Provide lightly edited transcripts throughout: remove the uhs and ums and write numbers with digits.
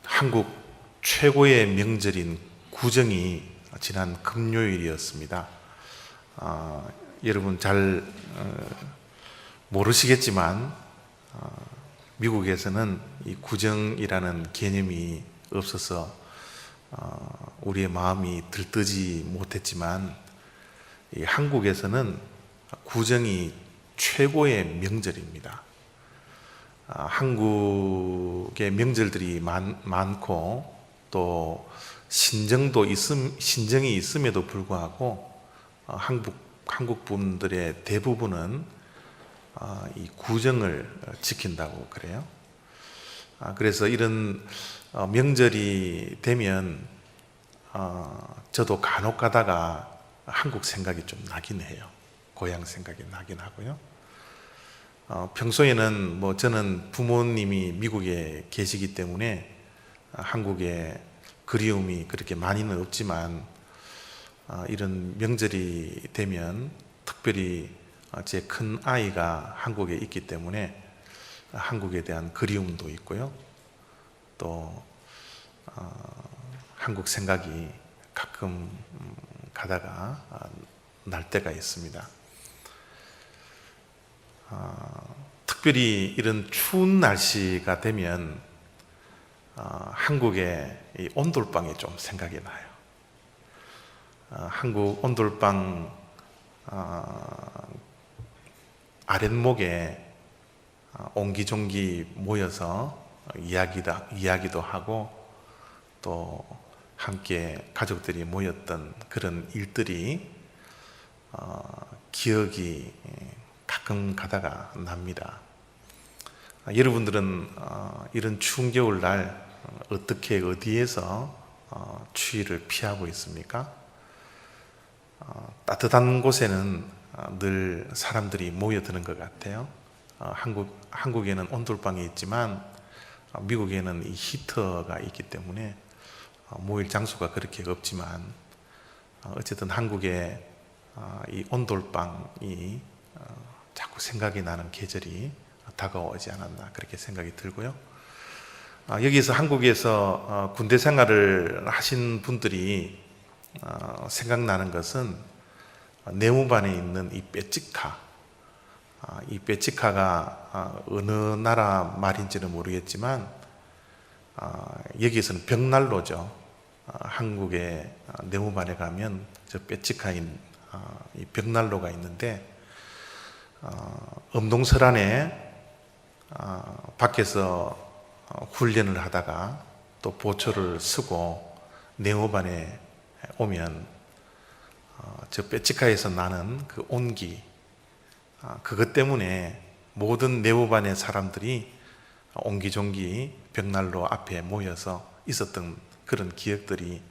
한국 최고의 명절인 구정이 지난 금요일이었습니다. 여러분 잘 모르시겠지만 미국에서는 이 구정이라는 개념이 없어서 우리의 마음이 들뜨지 못했지만 이 한국에서는 구정이 최고의 명절입니다. 한국의 명절들이 많고 또 신정이 있음에도 불구하고 한국 분들의 대부분은 이 구정을 지킨다고 그래요. 그래서 이런 명절이 되면 저도 간혹 가다가 한국 생각이 좀 나긴 해요. 고향 생각이 나긴 하고요. 평소에는 저는 부모님이 미국에 계시기 때문에 한국에 그리움이 그렇게 많이는 없지만 이런 명절이 되면 특별히 제 큰 아이가 한국에 있기 때문에 한국에 대한 그리움도 있고요. 또 한국 생각이 가끔 가다가 날 때가 있습니다. 특별히 이런 추운 날씨가 되면 한국의 이 온돌방이 좀 생각이 나요. 한국 온돌방 아랫목에 옹기종기 모여서 이야기도 하고 또 함께 가족들이 모였던 그런 일들이 기억이 가끔 가다가 납니다. 여러분들은 이런 추운 겨울날 어떻게 어디에서 추위를 피하고 있습니까? 따뜻한 곳에는 늘 사람들이 모여드는 것 같아요. 한국에는 온돌방이 있지만 미국에는 이 히터가 있기 때문에 모일 장소가 그렇게 없지만 어쨌든 한국의 이 온돌방이 자꾸 생각이 나는 계절이 다가오지 않았나 그렇게 생각이 들고요. 여기서 한국에서 군대 생활을 하신 분들이 생각나는 것은 내무반에 있는 이 빼찌카. 이 빼찌카가 어느 나라 말인지는 모르겠지만 여기에서는 벽난로죠. 한국의 내무반에 가면 저 빼찌카인 이 벽난로가 있는데 엄동설안에 밖에서 훈련을 하다가 또 보초를 쓰고 내무반에 오면 저 빼치카에서 나는 그 온기, 그것 때문에 모든 내무반의 사람들이 옹기종기 벽난로 앞에 모여서 있었던 그런 기억들이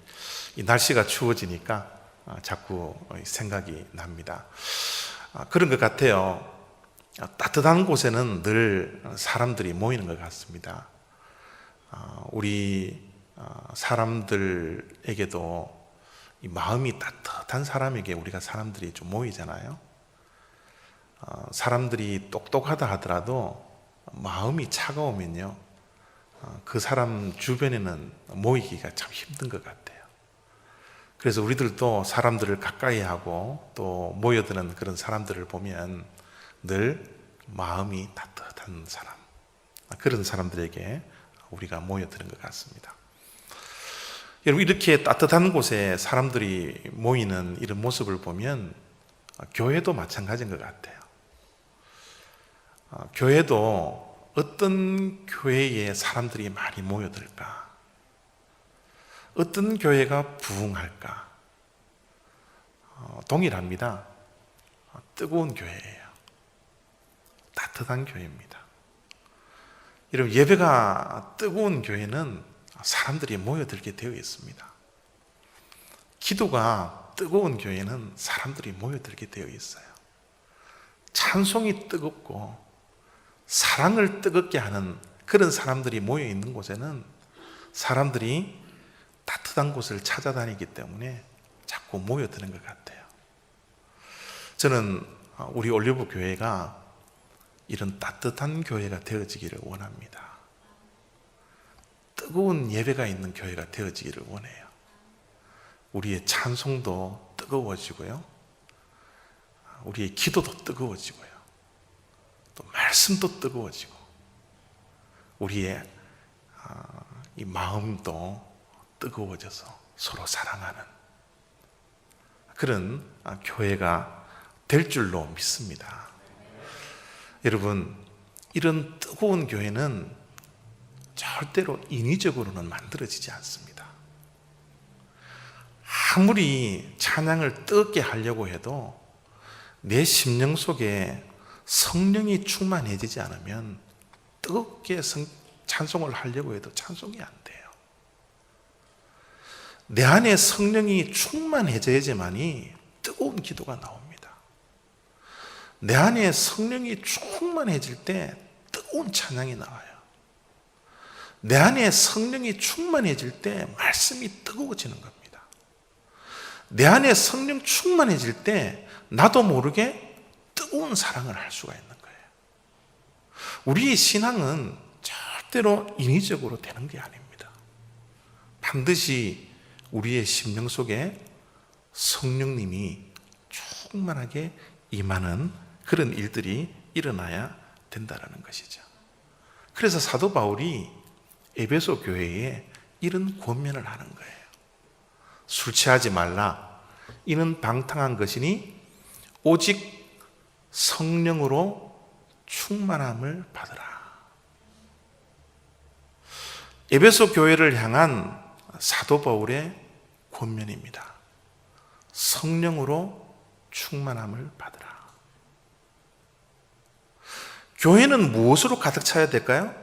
이 날씨가 추워지니까 자꾸 생각이 납니다. 그런 것 같아요. 따뜻한 곳에는 늘 사람들이 모이는 것 같습니다. 우리 사람들에게도 이 마음이 따뜻한 사람에게 우리가 사람들이 좀 모이잖아요. 사람들이 똑똑하다 하더라도 마음이 차가우면요, 그 사람 주변에는 모이기가 참 힘든 것 같아요. 그래서 우리들도 사람들을 가까이 하고 또 모여드는 그런 사람들을 보면 늘 마음이 따뜻한 사람, 그런 사람들에게 우리가 모여드는 것 같습니다. 여러분, 이렇게 따뜻한 곳에 사람들이 모이는 이런 모습을 보면 교회도 마찬가지인 것 같아요. 교회도 어떤 교회에 사람들이 많이 모여들까? 어떤 교회가 부흥할까? 동일합니다. 뜨거운 교회예요. 따뜻한 교회입니다. 여러분, 예배가 뜨거운 교회는 사람들이 모여들게 되어 있습니다. 기도가 뜨거운 교회는 사람들이 모여들게 되어 있어요. 찬송이 뜨겁고 사랑을 뜨겁게 하는 그런 사람들이 모여 있는 곳에는 사람들이 따뜻한 곳을 찾아다니기 때문에 자꾸 모여드는 것 같아요. 저는 우리 올리브 교회가 이런 따뜻한 교회가 되어지기를 원합니다. 뜨거운 예배가 있는 교회가 되어지기를 원해요. 우리의 찬송도 뜨거워지고요, 우리의 기도도 뜨거워지고요, 또 말씀도 뜨거워지고, 우리의 이 마음도 뜨거워져서 서로 사랑하는 그런 교회가 될 줄로 믿습니다. 여러분, 이런 뜨거운 교회는 절대로 인위적으로는 만들어지지 않습니다. 아무리 찬양을 뜨겁게 하려고 해도 내 심령 속에 성령이 충만해지지 않으면 뜨겁게 찬송을 하려고 해도 찬송이 안 돼요. 내 안에 성령이 충만해져야지만이 뜨거운 기도가 나옵니다. 내 안에 성령이 충만해질 때 뜨거운 찬양이 나와요. 내 안에 성령이 충만해질 때 말씀이 뜨거워지는 겁니다. 내 안에 성령 충만해질 때 나도 모르게 뜨거운 사랑을 할 수가 있는 거예요. 우리의 신앙은 절대로 인위적으로 되는 게 아닙니다. 반드시 우리의 심령 속에 성령님이 충만하게 임하는 그런 일들이 일어나야 된다는 것이죠. 그래서 사도 바울이 에베소 교회에 이런 권면을 하는 거예요. 술 취하지 말라. 이는 방탕한 것이니 오직 성령으로 충만함을 받으라. 에베소 교회를 향한 사도 바울의 권면입니다. 성령으로 충만함을 받으라. 교회는 무엇으로 가득 차야 될까요?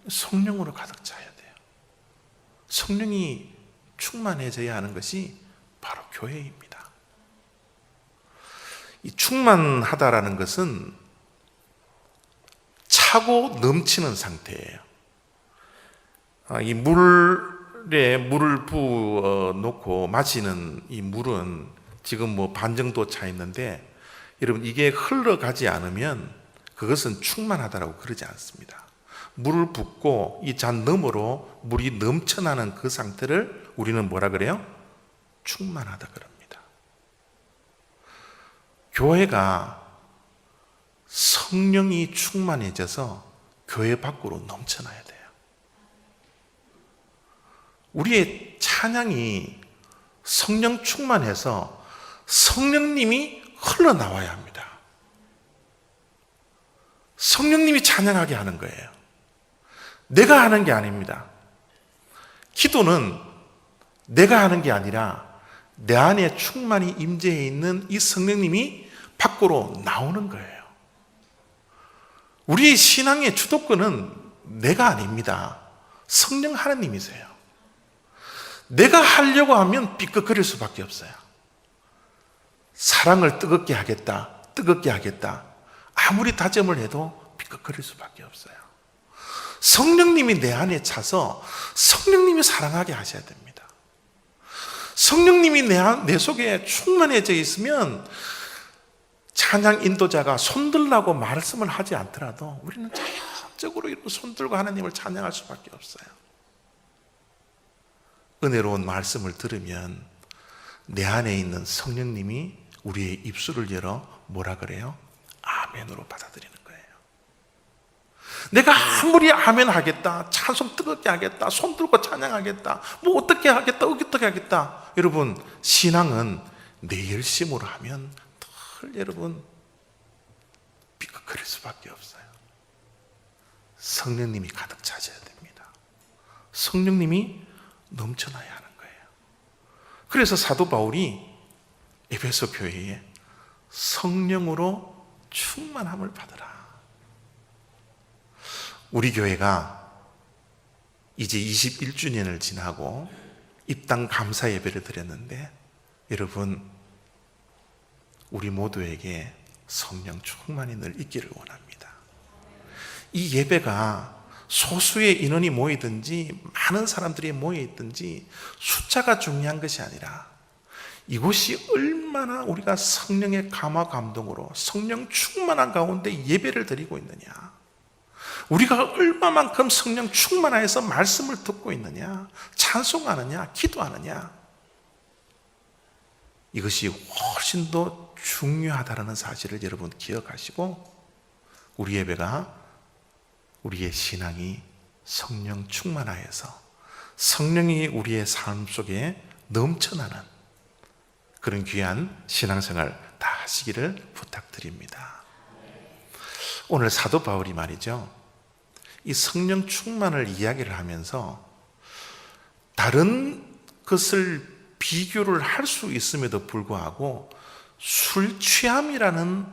성령으로 가득 차야 돼요. 성령이 충만해져야 하는 것이 바로 교회입니다. 이 충만하다라는 것은 차고 넘치는 상태예요. 이 물에 물을 부어 놓고 마시는 이 물은 지금 반 정도 차 있는데, 여러분, 이게 흘러가지 않으면 그것은 충만하다라고 그러지 않습니다. 물을 붓고 이 잔 너머로 물이 넘쳐나는 그 상태를 우리는 뭐라 그래요? 충만하다 그럽니다. 교회가 성령이 충만해져서 교회 밖으로 넘쳐나야 돼요. 우리의 찬양이 성령 충만해서 성령님이 흘러나와야 합니다. 성령님이 찬양하게 하는 거예요. 내가 하는 게 아닙니다. 기도는 내가 하는 게 아니라 내 안에 충만히 임재해 있는 이 성령님이 밖으로 나오는 거예요. 우리 신앙의 주도권은 내가 아닙니다. 성령 하나님이세요. 내가 하려고 하면 삐걱거릴 수밖에 없어요. 사랑을 뜨겁게 하겠다, 뜨겁게 하겠다, 아무리 다짐을 해도 삐걱거릴 수밖에 없어요. 성령님이 내 안에 차서 성령님이 사랑하게 하셔야 됩니다. 성령님이 내 속에 충만해져 있으면 찬양 인도자가 손들라고 말씀을 하지 않더라도 우리는 자연적으로 이렇게 손들고 하나님을 찬양할 수밖에 없어요. 은혜로운 말씀을 들으면 내 안에 있는 성령님이 우리의 입술을 열어 뭐라 그래요? 아멘으로 받아들이는 거예요. 내가 아무리 아멘 하겠다, 찬송 뜨겁게 하겠다, 손 들고 찬양하겠다, 뭐 어떻게 하겠다, 어떻게 하겠다, 여러분, 신앙은 내 열심으로 하면 늘 여러분 삐걱거릴 수밖에 없어요. 성령님이 가득 차셔야 됩니다. 성령님이 넘쳐나야 하는 거예요. 그래서 사도 바울이 에베소 교회에 성령으로 충만함을 받으라. 우리 교회가 이제 21주년을 지나고 입당 감사 예배를 드렸는데, 여러분, 우리 모두에게 성령 충만이 늘 있기를 원합니다. 이 예배가 소수의 인원이 모이든지 많은 사람들이 모여있든지 숫자가 중요한 것이 아니라 이곳이 얼마나 우리가 성령의 감화 감동으로 성령 충만한 가운데 예배를 드리고 있느냐, 우리가 얼마만큼 성령 충만하여서 말씀을 듣고 있느냐, 찬송하느냐, 기도하느냐, 이것이 훨씬 더 중요하다는 사실을 여러분 기억하시고, 우리 예배가, 우리의 신앙이 성령 충만하여서 성령이 우리의 삶 속에 넘쳐나는 그런 귀한 신앙생활 다 하시기를 부탁드립니다. 오늘 사도 바울이 말이죠, 이 성령 충만을 이야기를 하면서 다른 것을 비교를 할 수 있음에도 불구하고 술 취함이라는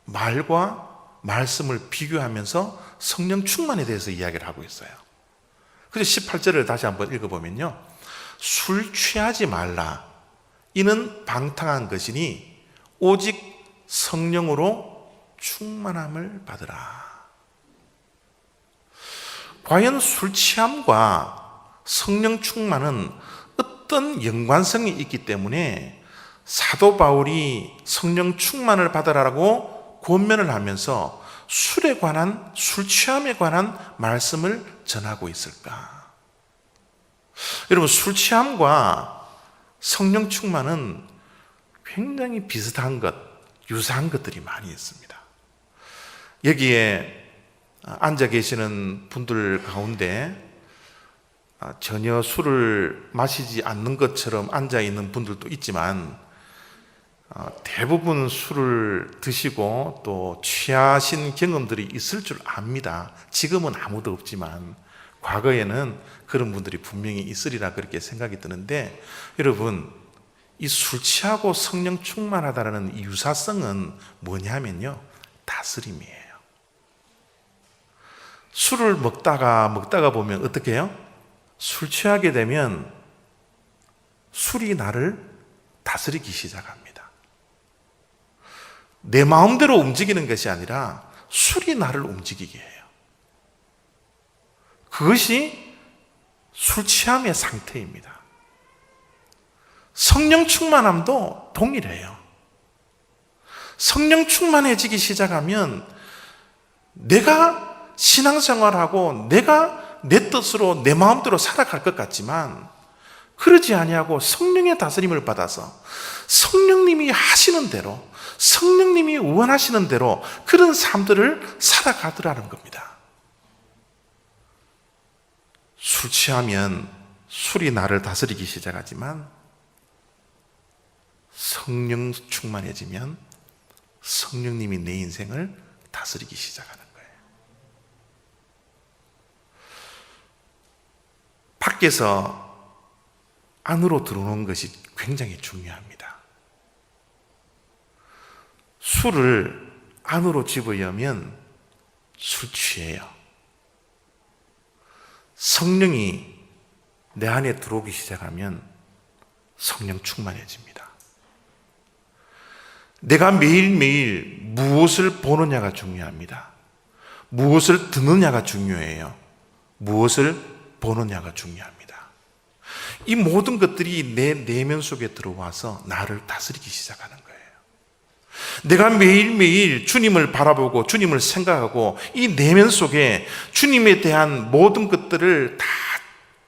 말과 말씀을 비교하면서 성령 충만에 대해서 이야기를 하고 있어요. 그래서 18절을 다시 한번 읽어보면요, 술 취하지 말라. 이는 방탕한 것이니 오직 성령으로 충만함을 받으라. 과연 술 취함과 성령 충만은 어떤 연관성이 있기 때문에 사도 바울이 성령 충만을 받으라고 권면을 하면서 술에 관한, 술 취함에 관한 말씀을 전하고 있을까? 여러분, 술 취함과 성령 충만은 굉장히 비슷한 것, 유사한 것들이 많이 있습니다. 여기에 앉아 계시는 분들 가운데 전혀 술을 마시지 않는 것처럼 앉아 있는 분들도 있지만, 대부분 술을 드시고 또 취하신 경험들이 있을 줄 압니다. 지금은 아무도 없지만 과거에는 그런 분들이 분명히 있으리라 그렇게 생각이 드는데, 여러분, 이 술 취하고 성령 충만하다는 이 유사성은 뭐냐면요, 다스림이에요. 술을 먹다가 보면 어떻게 해요? 술 취하게 되면 술이 나를 다스리기 시작합니다. 내 마음대로 움직이는 것이 아니라 술이 나를 움직이게 해요. 그것이 술 취함의 상태입니다. 성령 충만함도 동일해요. 성령 충만해지기 시작하면 내가 신앙생활하고 내가 내 뜻으로 내 마음대로 살아갈 것 같지만 그러지 아니하고 성령의 다스림을 받아서 성령님이 하시는 대로, 성령님이 원하시는 대로 그런 삶들을 살아가더라는 겁니다. 술 취하면 술이 나를 다스리기 시작하지만 성령 충만해지면 성령님이 내 인생을 다스리기 시작하는 거예요. 밖에서 안으로 들어오는 것이 굉장히 중요합니다. 술을 안으로 집어여면 술 취해요. 성령이 내 안에 들어오기 시작하면 성령 충만해집니다. 내가 매일매일 무엇을 보느냐가 중요합니다. 무엇을 듣느냐가 중요해요. 무엇을 보느냐가 중요합니다. 이 모든 것들이 내 내면 속에 들어와서 나를 다스리기 시작하는 거예요. 내가 매일매일 주님을 바라보고 주님을 생각하고 이 내면 속에 주님에 대한 모든 것들을 다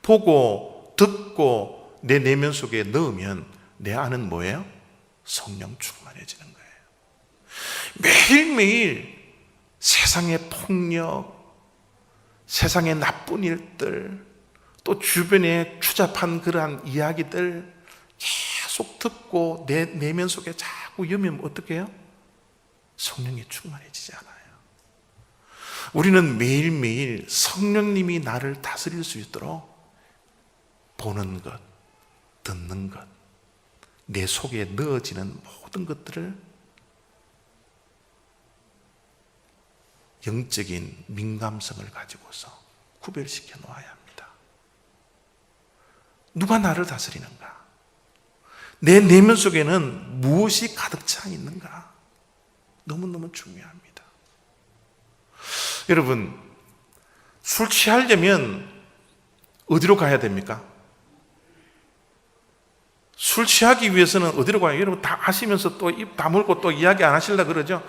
보고 듣고 내 내면 속에 넣으면 내 안은 뭐예요? 성령 충만해지는 거예요. 매일매일 세상의 폭력, 세상의 나쁜 일들, 또 주변에 추잡한 그러한 이야기들 계속 듣고 내 내면 속에 자꾸 여면 어떻게 해요? 성령이 충만해지지 않아요. 우리는 매일매일 성령님이 나를 다스릴 수 있도록 보는 것, 듣는 것, 내 속에 넣어지는 모든 것들을 영적인 민감성을 가지고서 구별시켜 놓아야 합니다. 누가 나를 다스리는가? 내 내면 속에는 무엇이 가득 차 있는가? 너무너무 중요합니다. 여러분, 술 취하려면 어디로 가야 됩니까? 술 취하기 위해서는 어디로 가요? 여러분 다 아시면서 또 입 다물고 또 이야기 안 하시려고 그러죠?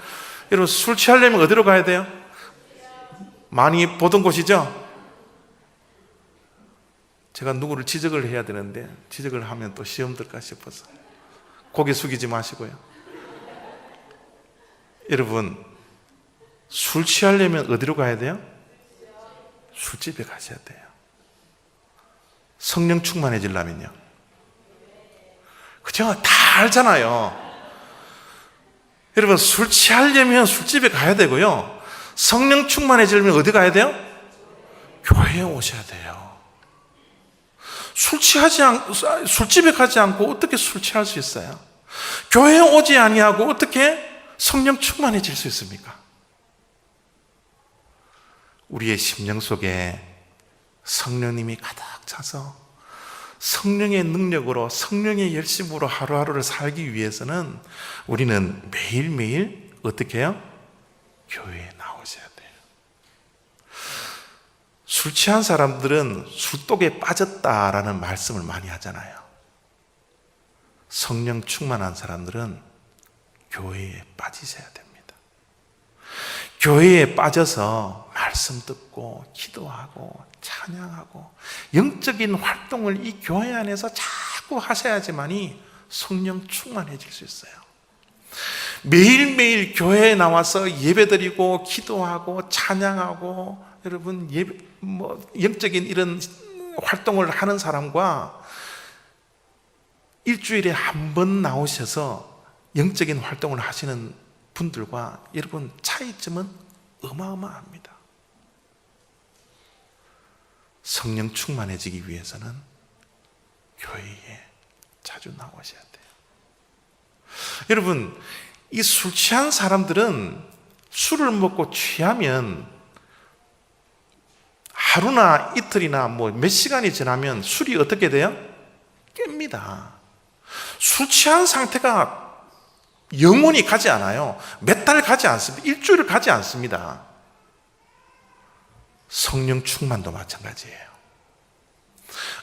여러분, 술 취하려면 어디로 가야 돼요? 많이 보던 곳이죠? 제가 누구를 지적을 해야 되는데 지적을 하면 또 시험 들까 싶어서 고개 숙이지 마시고요. 여러분, 술 취하려면 어디로 가야 돼요? 술집에 가셔야 돼요. 성령 충만해지려면요. 그죠? 다 알잖아요. 여러분, 술 취하려면 술집에 가야 되고요. 성령 충만해지려면 어디 가야 돼요? 교회에 오셔야 돼요. 술집에 가지 않고 어떻게 술 취할 수 있어요? 교회에 오지 아니하고 어떻게 성령 충만해질 수 있습니까? 우리의 심령 속에 성령님이 가득 차서 성령의 능력으로, 성령의 열심으로 하루하루를 살기 위해서는 우리는 매일매일 어떻게 해요? 교회에 나오셔야 돼요. 술 취한 사람들은 술독에 빠졌다라는 말씀을 많이 하잖아요. 성령 충만한 사람들은 교회에 빠지셔야 됩니다. 교회에 빠져서 말씀 듣고 기도하고 찬양하고 영적인 활동을 이 교회 안에서 자꾸 하셔야지만이 성령 충만해질 수 있어요. 매일매일 교회에 나와서 예배드리고 기도하고 찬양하고 여러분 영적인 이런 활동을 하는 사람과 일주일에 한 번 나오셔서 영적인 활동을 하시는 분들과 여러분 차이점은 어마어마합니다. 성령 충만해지기 위해서는 교회에 자주 나오셔야 돼요. 여러분, 이 술 취한 사람들은 술을 먹고 취하면 하루나 이틀이나 몇 시간이 지나면 술이 어떻게 돼요? 깹니다. 술 취한 상태가 영원히 가지 않아요. 몇 달 가지 않습니다. 일주일 가지 않습니다. 성령 충만도 마찬가지예요.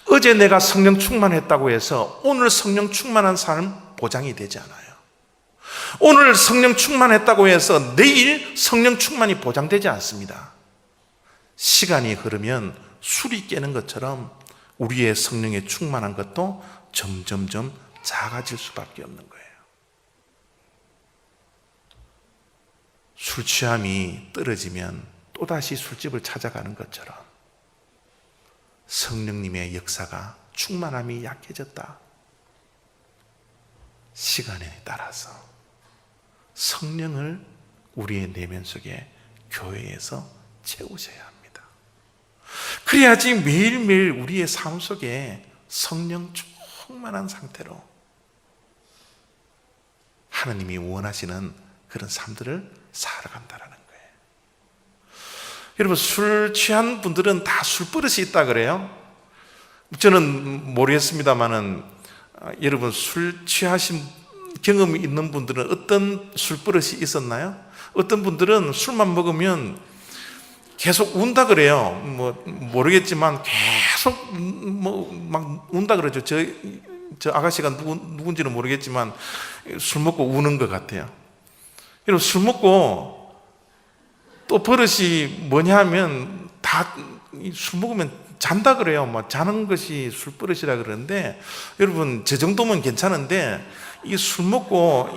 어제 내가 성령 충만했다고 해서 오늘 성령 충만한 삶 보장이 되지 않아요. 오늘 성령 충만했다고 해서 내일 성령 충만이 보장되지 않습니다. 시간이 흐르면 술이 깨는 것처럼 우리의 성령에 충만한 것도 점점점 작아질 수밖에 없는 거예요. 술 취함이 떨어지면 또다시 술집을 찾아가는 것처럼 성령님의 역사가 충만함이 약해졌다. 시간에 따라서 성령을 우리의 내면 속에 교회에서 채우셔야 합니다. 그래야지 매일매일 우리의 삶 속에 성령 충만한 상태로 하나님이 원하시는 그런 삶들을 살아간다는 거예요. 여러분, 술 취한 분들은 다 술버릇이 있다 그래요? 저는 모르겠습니다만은 여러분, 술 취하신 경험이 있는 분들은 어떤 술버릇이 있었나요? 어떤 분들은 술만 먹으면 계속 운다 그래요. 모르겠지만 계속 막 운다 그러죠. 저 아가씨가 누군지는 모르겠지만 술 먹고 우는 것 같아요. 여러분, 술 먹고 또 버릇이 뭐냐 하면 다 술 먹으면 잔다 그래요. 자는 것이 술버릇이라 그러는데 여러분, 저 정도면 괜찮은데 이 술 먹고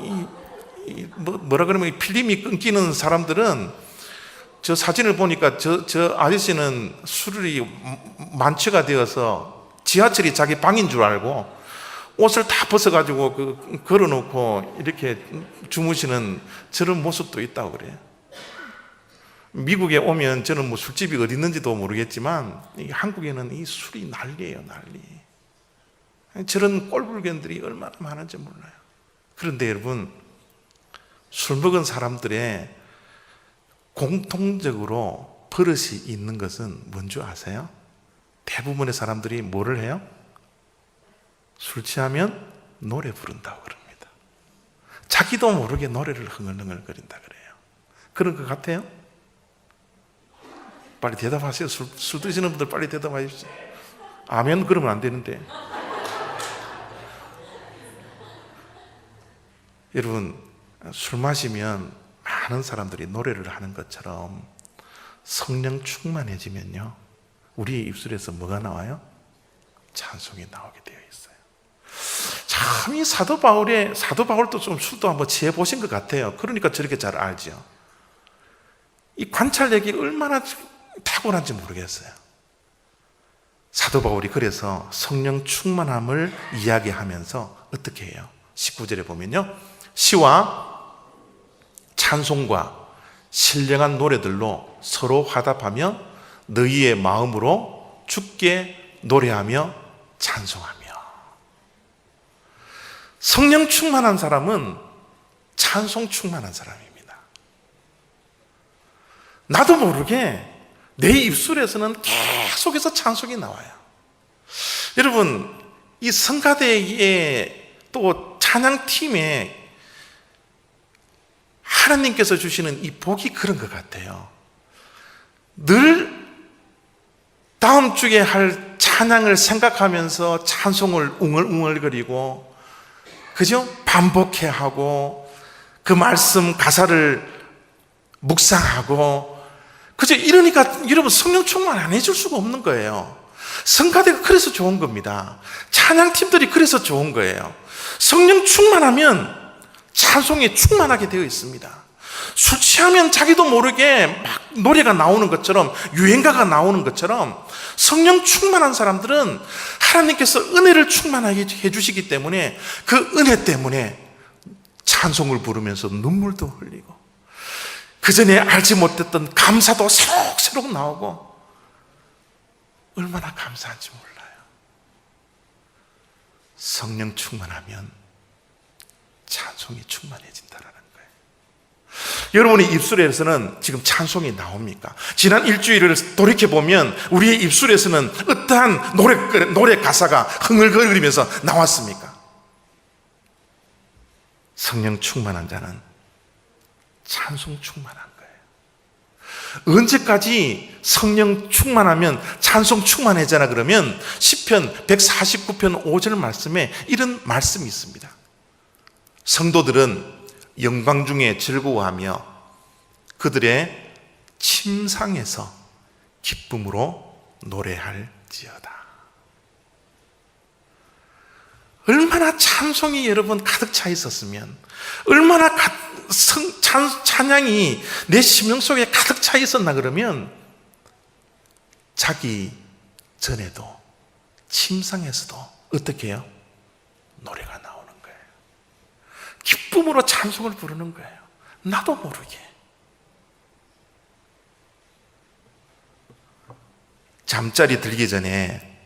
뭐라 그러면 필름이 끊기는 사람들은 저 사진을 보니까 저 아저씨는 술이 만취가 되어서 지하철이 자기 방인 줄 알고 옷을 다 벗어가지고 걸어놓고 이렇게 주무시는 저런 모습도 있다고 그래요. 미국에 오면 저는 술집이 어디 있는지도 모르겠지만 한국에는 이 술이 난리예요, 난리. 저런 꼴불견들이 얼마나 많은지 몰라요. 그런데 여러분, 술 먹은 사람들의 공통적으로 버릇이 있는 것은 뭔지 아세요? 대부분의 사람들이 뭐를 해요? 술 취하면 노래 부른다고 그럽니다. 자기도 모르게 노래를 흥얼흥얼 거린다 그래요. 그런 것 같아요? 빨리 대답하세요. 술 드시는 분들 빨리 대답하십시오. 아멘 그러면 안 되는데. 여러분, 술 마시면 많은 사람들이 노래를 하는 것처럼 성령 충만해지면요, 우리의 입술에서 뭐가 나와요? 찬송이 나오게 되어 있어요. 참, 이 사도 바울도 좀 술도 한번 취해 보신 것 같아요. 그러니까 저렇게 잘 알죠. 이 관찰력이 얼마나 탁월한지 모르겠어요. 사도 바울이 그래서 성령 충만함을 이야기하면서 어떻게 해요? 19절에 보면요, 시와 찬송과 신령한 노래들로 서로 화답하며 너희의 마음으로 주께 노래하며 찬송하며. 성령 충만한 사람은 찬송 충만한 사람입니다. 나도 모르게 내 입술에서는 계속해서 찬송이 나와요. 여러분, 이 성가대의 또 찬양팀에 하나님께서 주시는 이 복이 그런 것 같아요. 늘 다음 주에 할 찬양을 생각하면서 찬송을 웅얼웅얼거리고, 그죠? 반복해 하고, 그 말씀 가사를 묵상하고, 그죠? 이러니까 여러분, 성령 충만 안 해줄 수가 없는 거예요. 성가대가 그래서 좋은 겁니다. 찬양팀들이 그래서 좋은 거예요. 성령 충만하면 찬송이 충만하게 되어 있습니다. 술 취하면 자기도 모르게 막 노래가 나오는 것처럼, 유행가가 나오는 것처럼, 성령 충만한 사람들은 하나님께서 은혜를 충만하게 해주시기 때문에 그 은혜 때문에 찬송을 부르면서 눈물도 흘리고, 그 전에 알지 못했던 감사도 새록새록 나오고, 얼마나 감사한지 몰라요. 성령 충만하면 찬송이 충만해진다라는 거예요. 여러분의 입술에서는 지금 찬송이 나옵니까? 지난 일주일을 돌이켜보면 우리의 입술에서는 어떠한 노래 가사가 흥얼거리면서 나왔습니까? 성령 충만한 자는 찬송 충만한 거예요. 언제까지 성령 충만하면 찬송 충만해져나 그러면 시편 149편 5절 말씀에 이런 말씀이 있습니다. 성도들은 영광 중에 즐거워하며 그들의 침상에서 기쁨으로 노래할지어다. 얼마나 찬송이 여러분 가득 차 있었으면, 얼마나 찬양이 내 심령 속에 가득 차 있었나 그러면 자기 전에도 침상에서도 어떻게 해요? 노래가 나오는 거예요. 기쁨으로 찬송을 부르는 거예요. 나도 모르게. 잠자리 들기 전에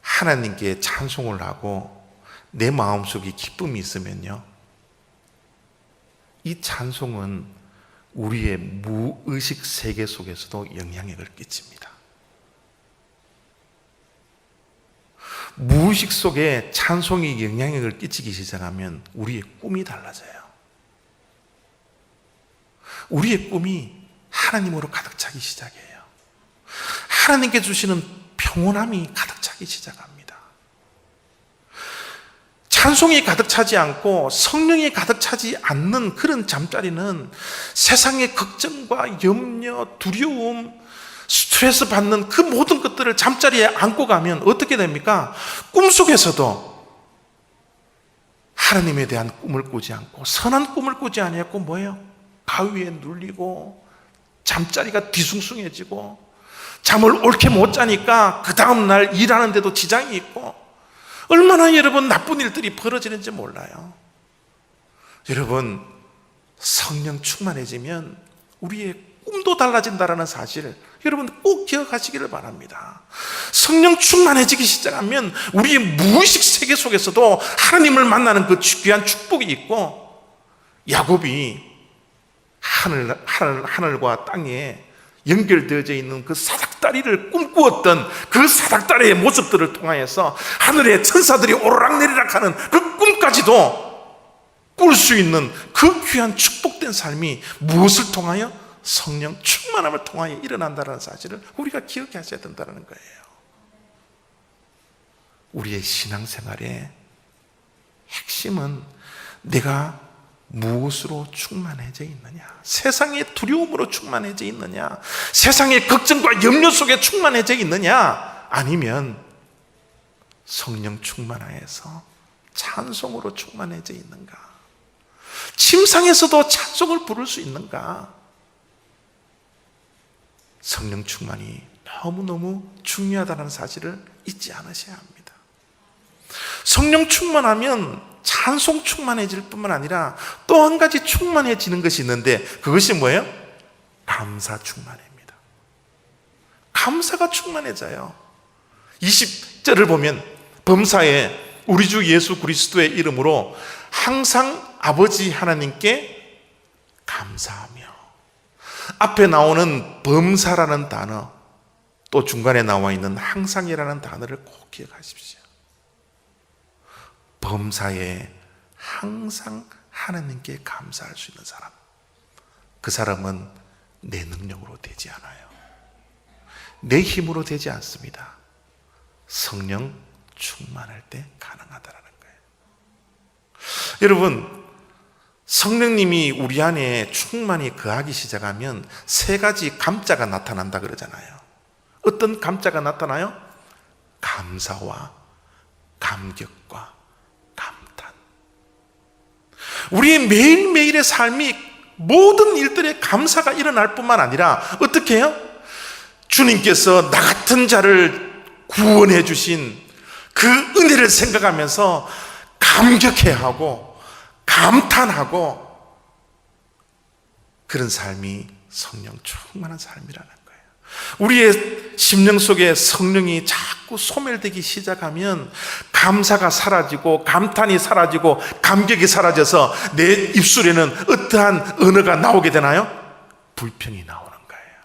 하나님께 찬송을 하고 내 마음속에 기쁨이 있으면요, 이 찬송은 우리의 무의식 세계 속에서도 영향력을 끼칩니다. 무의식 속에 찬송이 영향력을 끼치기 시작하면 우리의 꿈이 달라져요. 우리의 꿈이 하나님으로 가득 차기 시작해요. 하나님께 주시는 평온함이 가득 차기 시작합니다. 찬송이 가득 차지 않고 성령이 가득 차지 않는 그런 잠자리는 세상의 걱정과 염려, 두려움, 스트레스 받는 그 모든 것들을 잠자리에 안고 가면 어떻게 됩니까? 꿈속에서도 하나님에 대한 꿈을 꾸지 않고 선한 꿈을 꾸지 아니하고 뭐예요? 가위에 눌리고 잠자리가 뒤숭숭해지고 잠을 옳게 못 자니까 그 다음날 일하는데도 지장이 있고, 얼마나 여러분 나쁜 일들이 벌어지는지 몰라요. 여러분, 성령 충만해지면 우리의 꿈도 달라진다는 사실 여러분 꼭 기억하시기를 바랍니다. 성령 충만해지기 시작하면 우리의 무의식 세계 속에서도 하나님을 만나는 그 귀한 축복이 있고, 야곱이 하늘과 땅에 연결되어져 있는 그 사닥다리를 꿈꾸었던 그 사닥다리의 모습들을 통하여서 하늘의 천사들이 오르락내리락 하는 그 꿈까지도 꿀 수 있는 그 귀한 축복된 삶이 무엇을 통하여? 성령 충만함을 통하여 일어난다는 사실을 우리가 기억하셔야 된다는 거예요. 우리의 신앙생활의 핵심은 내가 무엇으로 충만해져 있느냐? 세상의 두려움으로 충만해져 있느냐? 세상의 걱정과 염려 속에 충만해져 있느냐? 아니면 성령 충만하여서 찬송으로 충만해져 있는가? 침상에서도 찬송을 부를 수 있는가? 성령 충만이 너무너무 중요하다는 사실을 잊지 않으셔야 합니다. 성령 충만하면 찬송 충만해질 뿐만 아니라 또 한 가지 충만해지는 것이 있는데, 그것이 뭐예요? 감사 충만입니다. 감사가 충만해져요. 20절을 보면 범사에 우리 주 예수 그리스도의 이름으로 항상 아버지 하나님께 감사하며, 앞에 나오는 범사라는 단어, 또 중간에 나와 있는 항상이라는 단어를 꼭 기억하십시오. 범사에 항상 하나님께 감사할 수 있는 사람, 그 사람은 내 능력으로 되지 않아요. 내 힘으로 되지 않습니다. 성령 충만할 때 가능하다라는 거예요. 여러분, 성령님이 우리 안에 충만히 거하기 시작하면 세 가지 감자가 나타난다 그러잖아요. 어떤 감자가 나타나요? 감사와 감격과 감탄. 우리의 매일매일의 삶이 모든 일들에 감사가 일어날 뿐만 아니라 어떻게 해요? 주님께서 나 같은 자를 구원해 주신 그 은혜를 생각하면서 감격해야 하고 감탄하고, 그런 삶이 성령 충만한 삶이라는 거예요. 우리의 심령 속에 성령이 자꾸 소멸되기 시작하면 감사가 사라지고 감탄이 사라지고 감격이 사라져서 내 입술에는 어떠한 언어가 나오게 되나요? 불평이 나오는 거예요.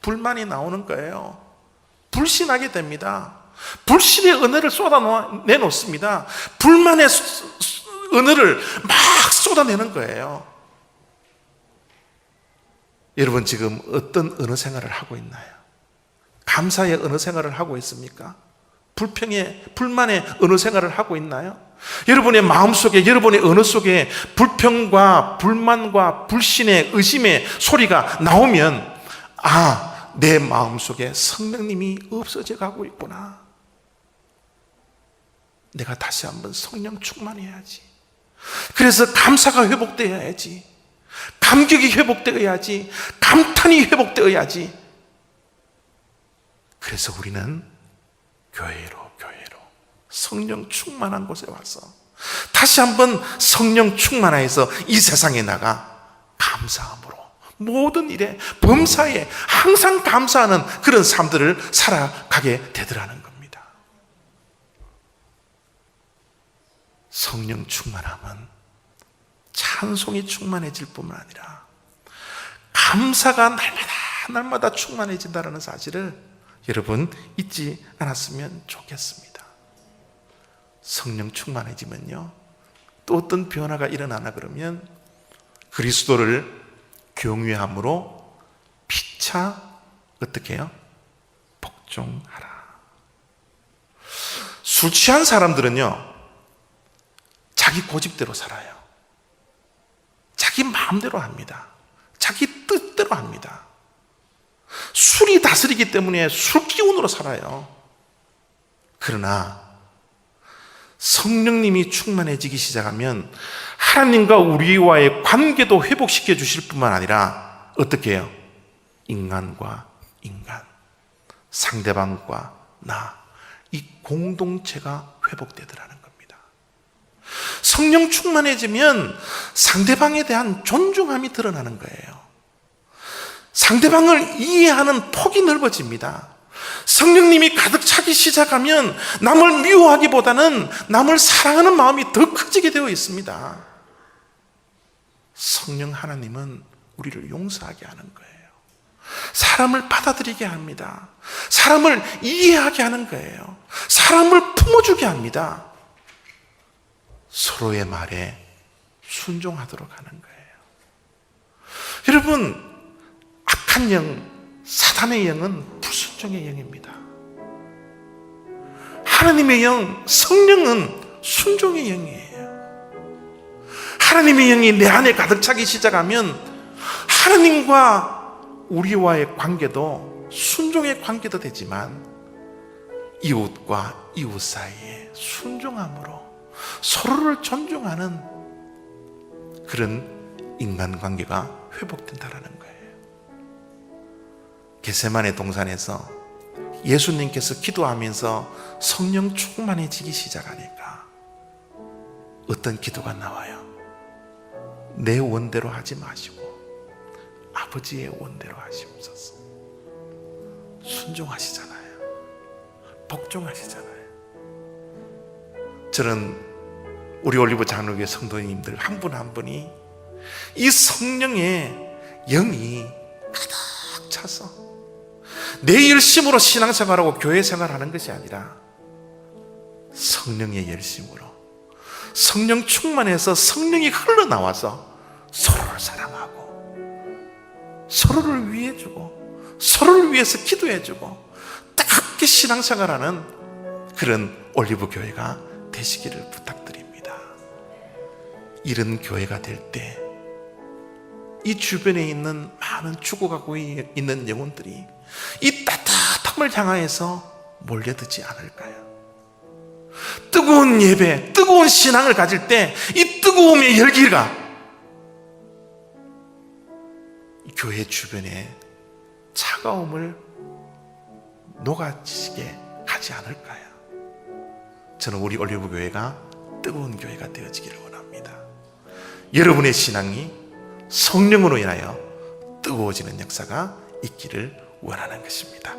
불만이 나오는 거예요. 불신하게 됩니다. 불신의 언어를 쏟아내놓습니다. 불만의 언어를 막 쏟아내는 거예요. 여러분, 지금 어떤 언어 생활을 하고 있나요? 감사의 언어 생활을 하고 있습니까? 불만의 언어 생활을 하고 있나요? 여러분의 마음속에, 여러분의 언어 속에 불평과 불만과 불신의 의심의 소리가 나오면, 아, 내 마음속에 성령님이 없어져 가고 있구나. 내가 다시 한번 성령 충만해야지. 그래서 감사가 회복되어야지. 감격이 회복되어야지. 감탄이 회복되어야지. 그래서 우리는 교회로 성령 충만한 곳에 와서 다시 한번 성령 충만하여서 이 세상에 나가 감사함으로 모든 일에, 범사에 항상 감사하는 그런 삶들을 살아가게 되더라는 겁니다. 성령 충만함은 찬송이 충만해질 뿐만 아니라 감사가 날마다 충만해진다는 사실을 여러분 잊지 않았으면 좋겠습니다. 성령 충만해지면요, 또 어떤 변화가 일어나나 그러면 그리스도를 경외함으로 피차 어떻게 해요? 복종하라. 술 취한 사람들은요, 자기 고집대로 살아요. 자기 마음대로 합니다. 자기 뜻대로 합니다. 술이 다스리기 때문에 술 기운으로 살아요. 그러나 성령님이 충만해지기 시작하면 하나님과 우리와의 관계도 회복시켜 주실 뿐만 아니라 어떻게 해요? 인간과 인간, 상대방과 나, 이 공동체가 회복되더라는 겁니다. 성령 충만해지면 상대방에 대한 존중함이 드러나는 거예요. 상대방을 이해하는 폭이 넓어집니다. 성령님이 가득 차기 시작하면 남을 미워하기보다는 남을 사랑하는 마음이 더 커지게 되어 있습니다. 성령 하나님은 우리를 용서하게 하는 거예요. 사람을 받아들이게 합니다. 사람을 이해하게 하는 거예요. 사람을 품어주게 합니다. 서로의 말에 순종하도록 하는 거예요. 여러분, 악한 영, 사단의 영은 불순종의 영입니다. 하나님의 영, 성령은 순종의 영이에요. 하나님의 영이 내 안에 가득 차기 시작하면 하나님과 우리와의 관계도 순종의 관계도 되지만 이웃과 이웃 사이에 순종함으로 서로를 존중하는 그런 인간관계가 회복된다는 거예요. 겟세마네 동산에서 예수님께서 기도하면서 성령 충만해지기 시작하니까 어떤 기도가 나와요? 내 원대로 하지 마시고 아버지의 원대로 하시옵소서. 순종하시잖아요. 복종하시잖아요. 저는 우리 올리브 장로교회 성도님들 한 분 한 분이 이 성령의 영이 가득 차서 내 열심으로 신앙생활하고 교회 생활하는 것이 아니라 성령의 열심으로 성령 충만해서 성령이 흘러나와서 서로를 사랑하고 서로를 위해주고 서로를 위해서 기도해주고 뜨겁게 신앙생활하는 그런 올리브 교회가 되시기를 부탁드립니다. 이런 교회가 될 때 이 주변에 있는 많은 죽어가고 있는 영혼들이 이 따뜻함을 향하여서 몰려들지 않을까요? 뜨거운 예배, 뜨거운 신앙을 가질 때 이 뜨거움의 열기가 교회 주변에 차가움을 녹아지게 하지 않을까요? 저는 우리 올리브 교회가 뜨거운 교회가 되어지기를 원합니다. 여러분의 신앙이 성령으로 인하여 뜨거워지는 역사가 있기를 원하는 것입니다.